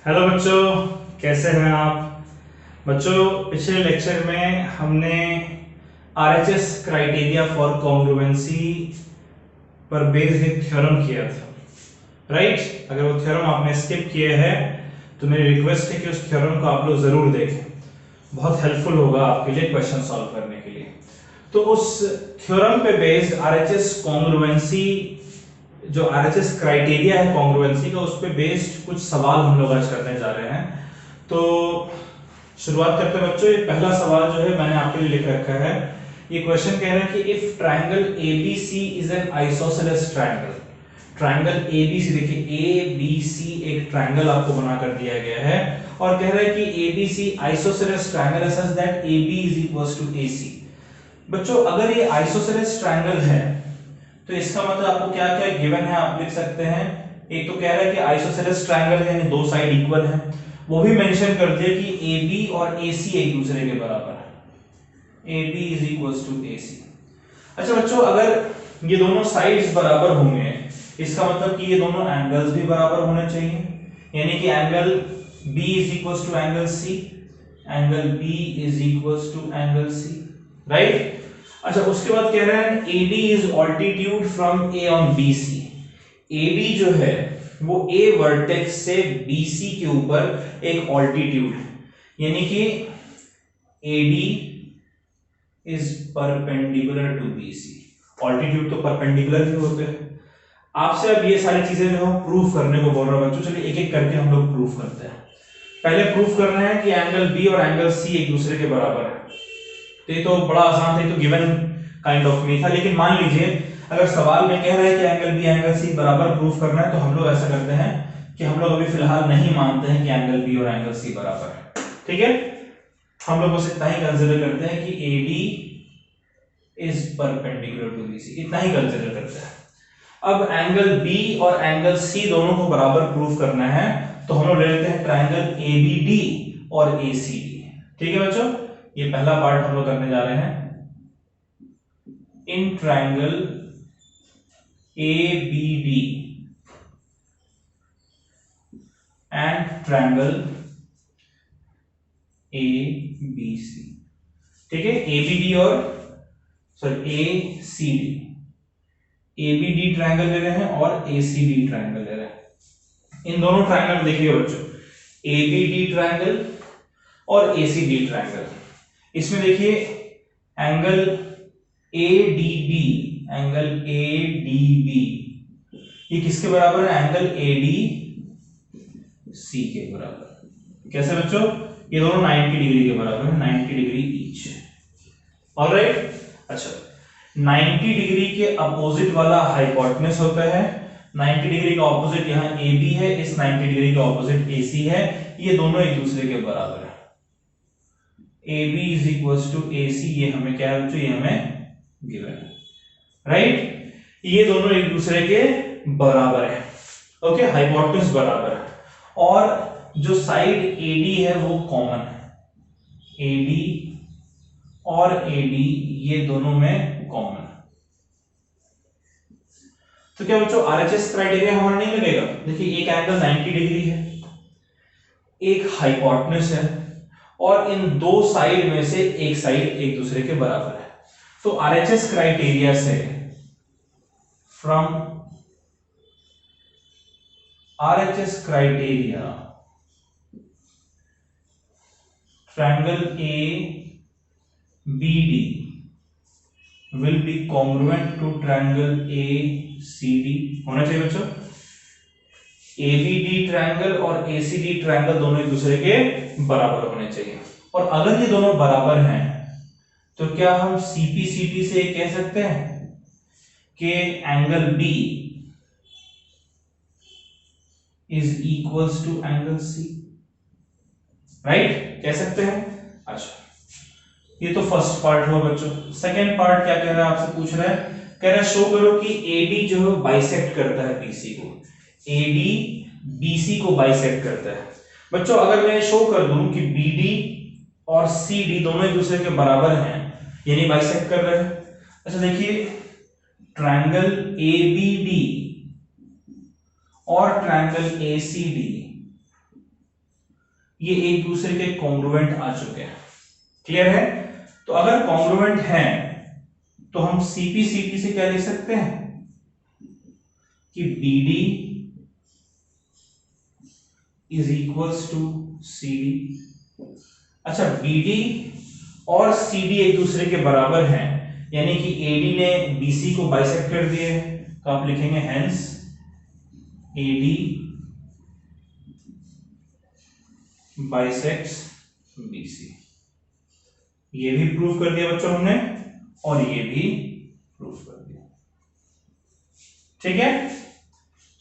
Hello बच्चों, कैसे हैं आप। बच्चों, पिछले लेक्चर में हमने आरएचएस क्राइटेरिया फॉर कॉन्ग्रुएंसी पर बेस्ड एक थ्योरम किया था, राइट। अगर वो थ्योरम आपने स्किप किया है तो मेरी रिक्वेस्ट है कि उस थ्योरम को आप लोग जरूर देखें, बहुत हेल्पफुल होगा आपके लिए क्वेश्चन सॉल्व करने के लिए। तो उस थ्योरम पे बेस्ड आरएचएस कॉन्ग्रुएंसी, जो आरएचएस क्राइटेरिया है कॉन्ग्रुएंसी का, उस पे बेस्ड कुछ सवाल हम लोग आज करने जा रहे हैं। तो शुरुआत करते हैं बच्चों। ये पहला सवाल जो है मैंने आपके लिए लिख रखा है। ये क्वेश्चन कह रहा है कि if triangle ABC is an isosceles triangle. Triangle ABC, देखिए एबीसी एक ट्रायंगल आपको बना कर दिया गया है और कह रहा है कि एबीसी आइसोसेलेस ट्रायंगल है such that AB is equals to AC। बच्चों, अगर ये आइसोसेलेस ट्रायंगल है तो इसका मतलब आपको क्या क्या गिवन है आप लिख सकते हैं। एक तो कह रहा है कि आइसोसेलेस ट्रायंगल है यानी दो साइड इक्वल है, वो भी मेंशन कर दिया कि AB और AC एक दूसरे के बराबर है, AB is equals to AC। अच्छा बच्चों, अगर ये दोनों साइड्स बराबर होंगे इसका मतलब कि ये दोनों एंगल्स भी बराबर होने चाहिए, यानी कि angle B is equals to angle C, angle B is equals to angle C, right. अच्छा, उसके बाद कह रहे हैं AD is altitude from A on BC। AD जो है वो A वर्टेक्स से BC के ऊपर एक ऑल्टीट्यूड है, यानी कि AD is perpendicular to BC। Altitude तो परपेंडिकुलर ही होते हैं। आपसे अब ये सारी चीजें जो हम प्रूफ करने को बोल रहा हूं बच्चों, चलिए एक एक करके हम लोग प्रूफ करते हैं। पहले प्रूफ करना है कि एंगल B और एंगल C एक दूसरे के बराबर है। तो ये तो बड़ा आसान था, ये तो गिवन काइंड ऑफ में था। लेकिन मान लीजिए अगर सवाल में कह रहा है कि एंगल B एंगल C बराबर प्रूफ करना है, तो हम लोग ऐसा करते हैं कि हम लोग अभी फिलहाल नहीं मानते हैं कि एंगल B और एंगल C बराबर है, ठीक है। हम लोग बस इतना ही कंसीडर करते हैं कि AD is perpendicular to BC, इतना ही कंसीडर करते हैं। अब एंगल B और एंगल C दोनों को बराबर प्रूफ करना है, तो हम लोग ले लेते हैं ट्रायंगल ABD और ACD, ठीक है बच्चों। ये पहला पार्ट हम लोग करने जा रहे हैं। In triangle ABD and triangle ABC, ठीक है। ABD और ACD, ABD ट्रायंगल ले रहे हैं और ACD ट्रायंगल ले रहे हैं। इन दोनों ट्रायंगल देखिए बच्चों, ABD ट्रायंगल और ACD ट्रायंगल। इसमें देखिए एंगल ADB, एंगल ADB ये किसके बराबर है? एंगल ADC के बराबर। कैसे बच्चों? ये दोनों 90 डिग्री के बराबर है, 90 डिग्री ईच। ऑलराइट। अच्छा, 90 डिग्री के अपोजिट वाला हाइपोटेनस होता है। 90 डिग्री का ऑपोजिट यहां AB है, इस 90 डिग्री का ऑपोजिट AC है। ये दोनों एक दूसरे के बराबर है। AB is equals to AC, ये हमें क्या है बच्चों? ये हमें गिवन है, राइट। ये दोनों एक दूसरे के बराबर है, ओके, हाइपोटेनस बराबर है। और जो साइड AD है वो कॉमन है, AD और AD ये दोनों में कॉमन है। तो क्या बच्चों RHS क्राइटेरिया हमारा नहीं लगेगा? देखिए एक एंगल 90 डिग्री है, एक हाइपोटेनस है और इन दो साइड में से एक साइड एक दूसरे के बराबर है। तो RHS क्राइटेरिया से from RHS criteria triangle ABD will be congruent to triangle ACD होना चाहिए बच्चों। ABD ट्रायंगल और ACD ट्रायंगल दोनों एक दूसरे के बराबर होने चाहिए। और अगर ये दोनों बराबर हैं तो क्या हम CP से कह सकते हैं कि angle B is equals to angle C, right, कह सकते हैं। अच्छा, ये तो फर्स्ट पार्ट हुआ बच्चों। सेकंड पार्ट क्या कह रहा है? आपसे पूछ रहा है, कह रहा है शो करो कि AD जो है बाइसेक्ट करता है BC को, AD BC को बाइसेक्ट करता है। बच्चों अगर मैं शो कर दूं कि BD और CD दोनों एक दूसरे के बराबर हैं, यानी बाइसेक्ट कर रहे हैं। अच्छा देखिए, ट्रायंगल ABD और ट्रायंगल ACD ये एक दूसरे के कॉन्ग्रुएंट आ चुके हैं। क्लियर है? तो अगर कॉन्ग्रुएंट हैं तो हम सीपी से क्या लिख सकते हैं कि BD is equals to CD. अच्छा, बीडी और सीडी एक दूसरे के बराबर हैं, यानी कि एडी ने बीसी को बाइसेक्ट कर दिया है, तो आप लिखेंगे हेंस एडी बाइसेक्ट्स बीसी। ये भी प्रूफ कर दिया बच्चों हमने, और ये भी प्रूफ कर दिया। ठीक है,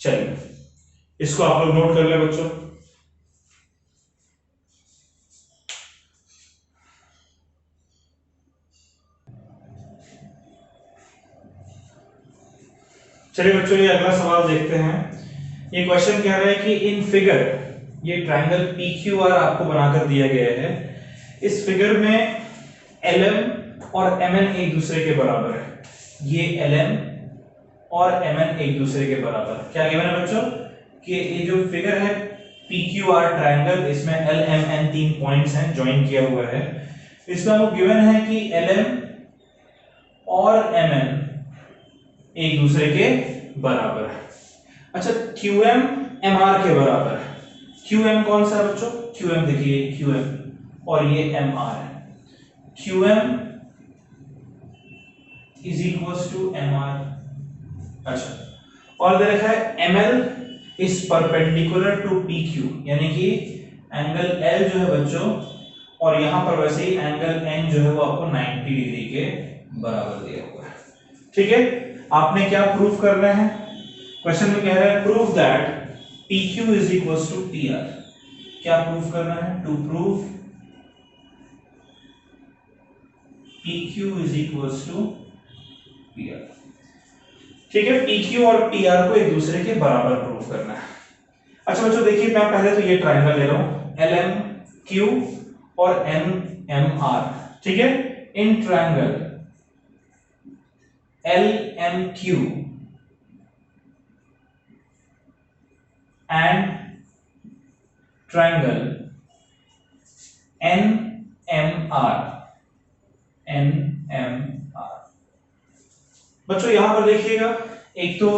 चलिए इसको आप लोग नोट कर ले बच्चों। चलिए बच्चों, ये अगला सवाल देखते हैं। ये क्वेश्चन कह रहा है कि इन फिगर, ये ट्रायंगल PQR आपको बनाकर दिया गया है। इस फिगर में LM और MN एक दूसरे के बराबर है। ये LM और MN एक दूसरे के बराबर है। क्या गिवन है बच्चों कि ये जो फिगर है PQR ट्रायंगल, इसमें LMN 3 पॉइंट्स हैं, ज्वाइन किया हुआ है। इसमें आपको गिवन है कि LM और MN एक दूसरे के बराबर है। अच्छा, QM MR के बराबर है। QM कौन सा है बच्चों? QM देखिए, QM और ये MR है। QM is equals to MR। अच्छा, और दे रखा है ML is perpendicular to PQ, यानी कि एंगल L जो है बच्चों, और यहां पर वैसे ही एंगल N जो है वो आपको 90 डिग्री के बराबर दिया हुआ है। ठीक है, आपने क्या प्रूफ करना है? क्वेश्चन में कह रहा है prove that PQ is equals to PR। क्या प्रूफ करना है? To prove PQ is equals to PR। ठीक है, PQ और PR को एक दूसरे के बराबर प्रूफ करना है। अच्छा बच्चों देखिए, मैं पहले तो ये ट्रायंगल ले रहा हूं LMQ और NMR। ठीक है, in triangle LMQ and triangle NMR बच्चों यहां पर देखिएगा, एक तो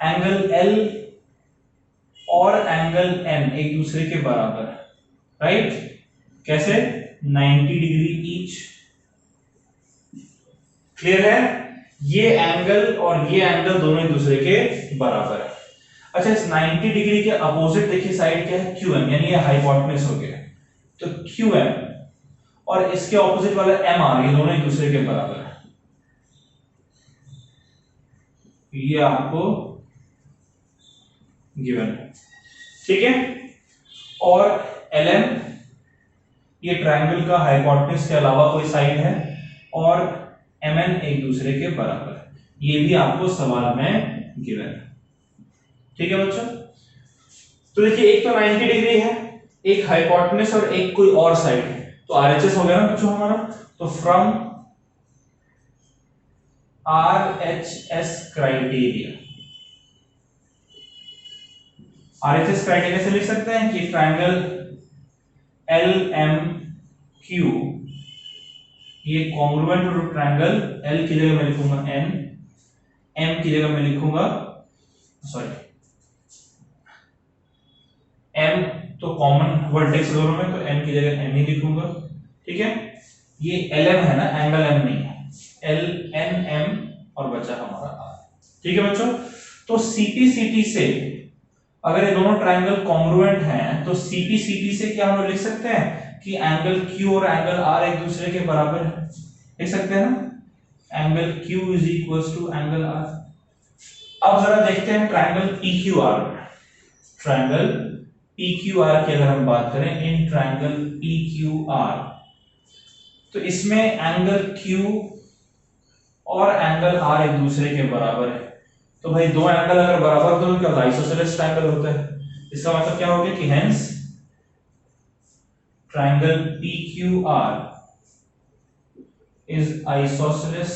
एंगल L और एंगल N एक दूसरे के बराबर है, राइट? कैसे? 90 डिग्री ईच। क्लियर है? ये एंगल और ये एंगल दोनों एक दूसरे के बराबर है। अच्छा, इस 90 डिग्री के अपोजिट देखिए साइड क्या है? QM, यानी ये हाइपोटेनस हो गया। तो QM और इसके ऑपोजिट वाला MR, ये दोनों एक दूसरे के बराबर है। ये आपको गिवन है। ठीक है, और LM ये ट्रायंगल का हाइपोटेनस के अलावा कोई साइड है, और MN एक दूसरे के बराबर है। ये भी आपको सवाल में गिवन है। ठीक है बच्चों, तो देखिए एक तो 90 डिग्री है, एक हाइपोटेनस और एक कोई और साइड है, तो RHS हो गया ना बच्चों हमारा। तो from RHS criteria, RHS criteria से लिख सकते हैं कि ट्रायंगल LMQ ये कॉन्ग्रुएंट टू ट्रायंगल, L की जगह मैं लिखूंगा N, M की जगह मैं लिखूंगा सॉरी M, तो कॉमन वर्टेक्स दोनों में, तो M की जगह M ही लिखूंगा। ठीक है, ये LM है ना, एंगल M नहीं है, LNM और बचा हमारा R। ठीक है बच्चों, तो CPCT से अगर ये दोनों ट्रायंगल कॉन्ग्रुएंट हैं, तो CPCT से क्या हम लोग लिख सकते हैं कि एंगल Q और एंगल R एक दूसरे के बराबर है। लिख सकते हैं ना, angle Q is equals to angle R। अब जरा देखते हैं ट्रायंगल PQR, ट्रायंगल PQR की अगर हम बात करें, इन ट्रायंगल PQR, तो इसमें एंगल Q और एंगल R एक दूसरे के बराबर है। तो भाई दो एंगल अगर बराबर हो तो क्या होता है? आइसोसेलेस ट्रायंगल होता है। इसका मतलब क्या हो गया कि hence triangle PQR is isosceles.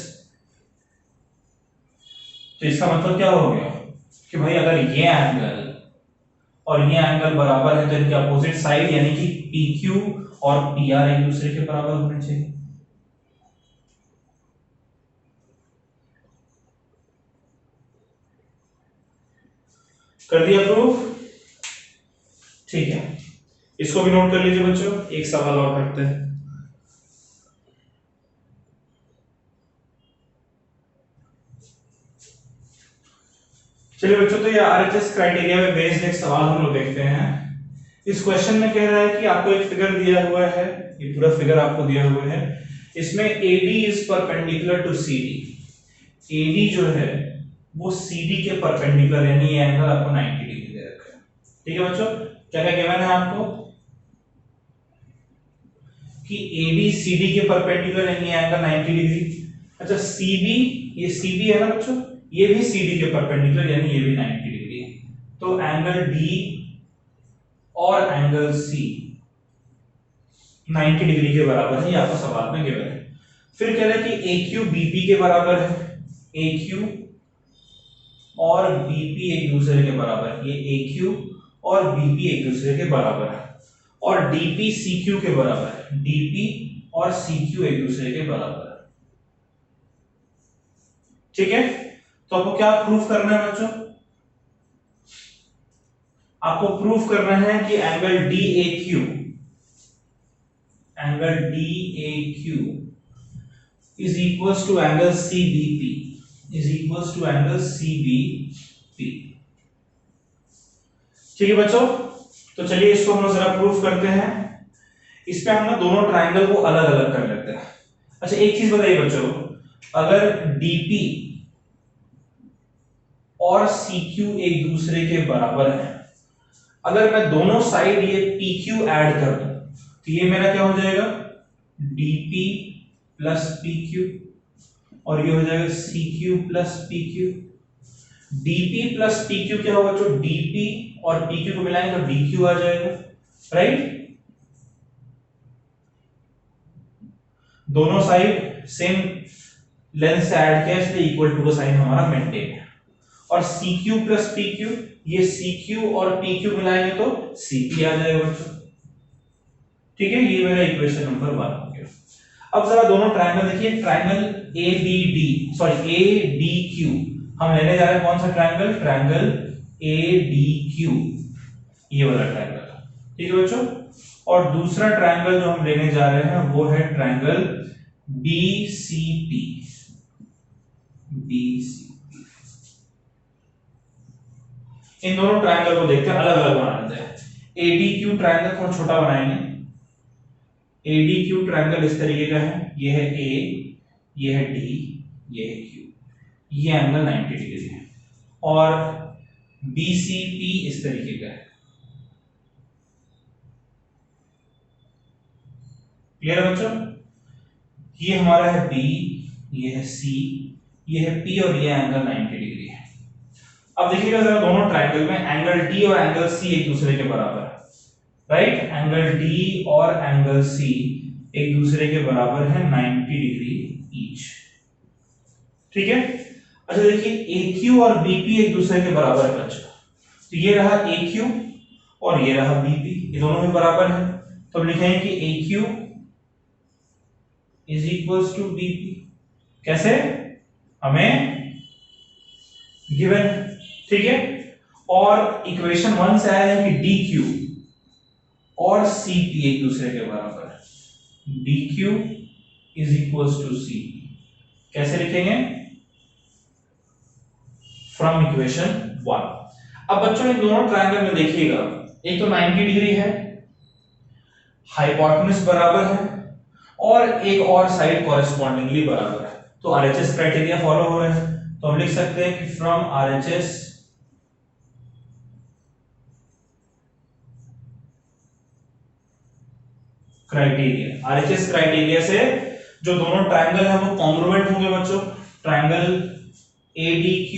तो इसका मतलब क्या हो गया कि भाई अगर ये एंगल और ये एंगल बराबर है तो इनके अपोजिट साइड यानी कि PQ और PR एक दूसरे के बराबर होने चाहिए। कर दिया प्रूफ? ठीक है, इसको भी नोट कर लीजिए बच्चों। एक सवाल और करते हैं। चलिए बच्चों, तो ये RHS क्राइटेरिया में बेस्ड एक सवाल हम लोग देखते हैं। इस क्वेश्चन में कह रहा है कि आपको एक फिगर दिया हुआ है, ये पूरा फिगर आपको दिया हुआ है। इसमें AD is perpendicular to CD। AD जो है वो CD के परपेंडिकुलर, यानी ये एंगल आपको 90 डिग्री दे रखा है। ठीक है बच्चों, क्या क्या गिवन है आपको कि AD CD के परपेंडिकुलर यानी एंगल 90 डिग्री। अच्छा CB, ये CB है ना बच्चों, ये भी CD के परपेंडिकुलर यानी ये भी 90 डिग्री है। तो एंगल D और एंगल C 90 डिग्री के बराबर है, ये आपको सवाल में गिवन है। फिर कह रहा है कि AQ BP के बराबर है। AQ और BP एक दूसरे के बराबर है, ये AQ और BP एक दूसरे के बराबर है। और DP CQ के बराबर है, DP और CQ एक दूसरे के बराबर है। ठीक है, तो आपको क्या प्रूफ करना है बच्चों? आपको प्रूफ करना है कि angle DAQ is equals to angle CBP is equals to angle CBP। ठीक है बच्चों, तो चलिए इसको हम लोग जरा प्रूफ करते हैं। इस पे हम ना दोनों ट्रायंगल को अलग अलग कर लेते हैं। अच्छा एक चीज बताइए बच्चों, अगर DP और CQ एक दूसरे के बराबर है, अगर मैं दोनों साइड ये PQ ऐड कर दूं तो ये मेरा क्या हो जाएगा, DP प्लस PQ, और ये हो जाएगा CQ plus PQ। DP plus PQ क्या होगा बच्चों, DP और PQ को मिलाएंगे तो DQ आ जाएगा, राइट। दोनों साइड सेम लेंथ से ऐड किया इसलिए इक्वल टू का साइन हमारा मेंटेन है। और CQ प्लस PQ, ये CQ और PQ मिलाएंगे तो CP आ जाएगा बच्चों। ठीक है, ये मेरा इक्वेशन नंबर 1 हो गया। अब जरा दोनों ट्रायंगल देखिए, ट्रायंगल ADQ हम लेने जा रहे हैं। कौन सा ट्रायंगल, ट्रायंगल ADQ, ये वाला ट्रायंगल। ठीक है बच्चों, और दूसरा ट्रायंगल जो हम लेने जा रहे हैं वो है ट्रायंगल BCP। इन दोनों ट्रायंगल को देखते हैं, अलग अलग बना लेते हैं। ADQ ट्रायंगल थोड़ा छोटा बनाएंगे। ADQ ट्रायंगल इस तरीके का है, ये है A, ये है D, ये है Q, ये एंगल 90 डिग्री है। और BCP इस तरीके का है। क्लियर है बच्चों, ये हमारा है B, ये है C, ये है P और ये एंगल 90 डिग्री है। अब देखिएगा जरा दोनों ट्रायंगल में एंगल D और एंगल C एक दूसरे के बराबर है, राइट। एंगल D और एंगल C एक दूसरे के बराबर है 90 डिग्री ईच। ठीक है, अच्छा देखिए AQ और BP एक दूसरे के बराबर है बच्चों, तो ये रहा AQ और ये रहा BP, ये दोनों में बराबर है। तो हम लिखेंगे कि AQ is equals to BP। कैसे, हमें गिवन, ठीक है। और इक्वेशन 1 से आया है कि DQ और CP एक दूसरे के बराबर है। DQ is equals to CP कैसे लिखेंगे, फ्रॉम इक्वेशन 1। अब बच्चों इन दोनों ट्रायंगल में देखिएगा, एक तो 90 डिग्री है, हाइपोटेन्यूज बराबर है, और एक और साइड कॉरेस्पॉन्डिंगली बराबर है। तो RHS क्राइटेरिया फॉलो हो रहे हैं। तो हम लिख सकते हैं कि फ्रॉम RHS क्राइटेरिया से जो दोनों ट्रायंगल है वो कॉन्ग्रुएंट होंगे बच्चों। Triangle ADQ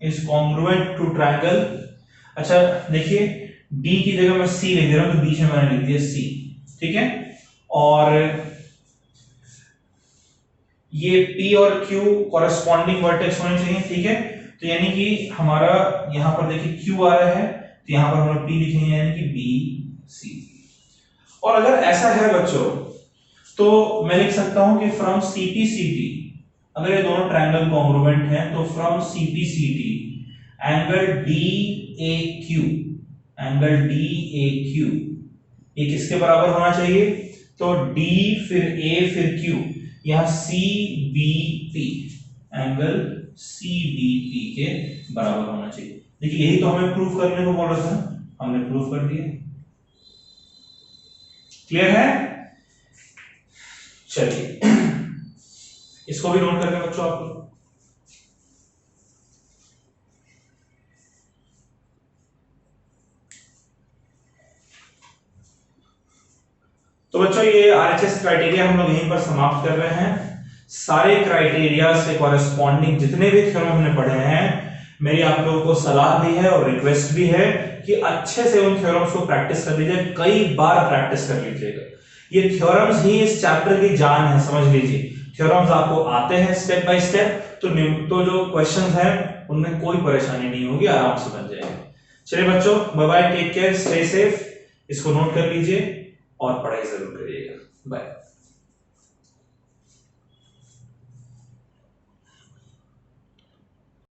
is congruent to triangle, अच्छा देखिए D की जगह मैं C लिख दे रहा हूं, तो बीच में मैंने लिख दिया C, ठीक है। और ये P और Q कॉरेस्पॉन्डिंग वर्टेक्स होने चाहिए, ठीक है। तो यानी कि हमारा यहां पर देखिए Q आ रहा है, तो यहां पर हमें P लिखेंगे, यानी कि BC। और अगर ऐसा है बच्चों तो मैं लिख सकता हूं कि फ्रॉम CPCT, अगर ये दोनों ट्रायंगल कॉन्ग्रुएंट हैं तो from CPCT angle DAQ, angle DAQ ये किसके बराबर होना चाहिए? तो D फिर A फिर Q, यहां CBP, एंगल CBP के बराबर होना चाहिए। देखिए यही तो हमें प्रूफ करने को बोल रहा था, हमने प्रूफ कर दिया। क्लियर है? चलिए इसको भी नोट करके बच्चों आप लोग। तो बच्चों ये आरएचएस क्राइटेरिया हम लोग यहीं पर समाप्त कर रहे हैं। सारे क्राइटेरिया से कॉरेस्पॉन्डिंग जितने भी थ्योरम हमने पढ़े हैं, मेरी आप लोगों को सलाह भी है और रिक्वेस्ट भी है कि अच्छे से उन थ्योरम्स को प्रैक्टिस कर लीजिए, कई बार प्रैक्टिस कर लीजिएगा। ये थ्योरम्स ही इस चैप्टर की जान है, समझ लीजिए। थ्योरम्स आपको आते हैं स्टेप बाय स्टेप, तो जो क्वेश्चंस हैं उनमें कोई परेशानी नहीं होगी, आराम से बन जाएंगे। चलिए बच्चों, bye bye, take care, stay safe. इसको नोट कर लीजिए और पढ़ाई जरूर करिएगा। बाय।